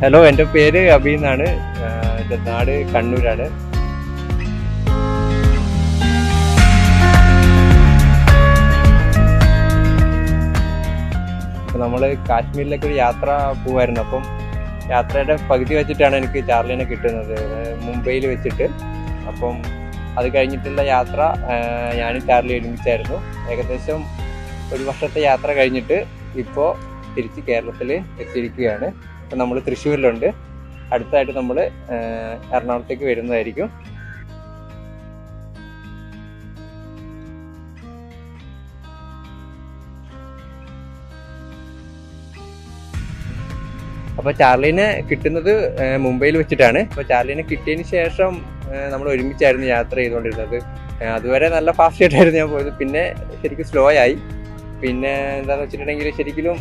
Hello, എൻ്റെ പേര് അബി എന്നാണ്. എൻ്റെ നാട് കണ്ണൂരാണ്. അപ്പോൾ നമ്മൾ കാശ്മീരിലേക്ക് ഒരു യാത്ര പോവായിരുന്നു. അപ്പം യാത്രയുടെ പകുതി വെച്ചിട്ടാണ് എനിക്ക് ചാർലിനെ കിട്ടുന്നത്, മുംബൈയിൽ വെച്ചിട്ട്. അപ്പം അത് കഴിഞ്ഞിട്ടുള്ള യാത്ര ഞാനും ചാർലി ഒരുമിച്ചായിരുന്നു. ഏകദേശം ഒരു വർഷത്തെ യാത്ര കഴിഞ്ഞിട്ട് ഇപ്പോൾ തിരിച്ച് കേരളത്തിൽ എത്തിയിരിക്കുകയാണ്. ഇപ്പം നമ്മൾ തൃശ്ശൂരിലുണ്ട്. അടുത്തായിട്ട് നമ്മൾ എറണാകുളത്തേക്ക് വരുന്നതായിരിക്കും. അപ്പോൾ ചാർലിനെ കിട്ടുന്നത് മുംബൈയിൽ വെച്ചിട്ടാണ്. അപ്പോൾ ചാർലിനെ കിട്ടിയതിന് ശേഷം നമ്മൾ ഒരുമിച്ചായിരുന്നു യാത്ര ചെയ്തുകൊണ്ടിരുന്നത്. അതുവരെ നല്ല ഫാസ്റ്റ് ആയിട്ടായിരുന്നു ഞാൻ പോയത്. പിന്നെ ശരിക്കും സ്ലോ ആയി. പിന്നെ എന്താണെന്ന് വെച്ചിട്ടുണ്ടെങ്കിൽ ശരിക്കും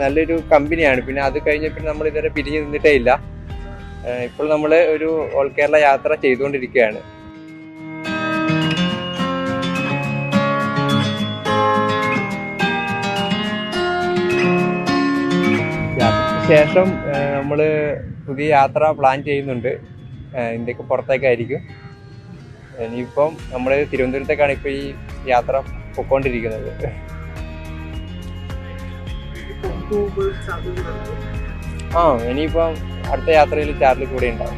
നല്ലൊരു കമ്പനിയാണ്. പിന്നെ അത് കഴിഞ്ഞപ്പോൾ നമ്മൾ ഇതുവരെ പിരിഞ്ഞ് നിന്നിട്ടേ ഇല്ല. ഇപ്പോൾ നമ്മൾ ഒരു ഓൾ കേരള യാത്ര ചെയ്തുകൊണ്ടിരിക്കുകയാണ്. യാത്രയ്ക്ക് ശേഷം നമ്മൾ പുതിയ യാത്ര പ്ലാൻ ചെയ്യുന്നുണ്ട്. ഇന്ത്യക്ക് പുറത്തേക്കായിരിക്കും. ഇനിയിപ്പം നമ്മൾ തിരുവനന്തപുരത്തേക്കാണ് ഇപ്പോൾ ഈ യാത്ര പൊയ്ക്കൊണ്ടിരിക്കുന്നത്. ഇനിയിപ്പം അടുത്ത യാത്രയിൽ ചാർലി കൂടെ ഉണ്ടാവും.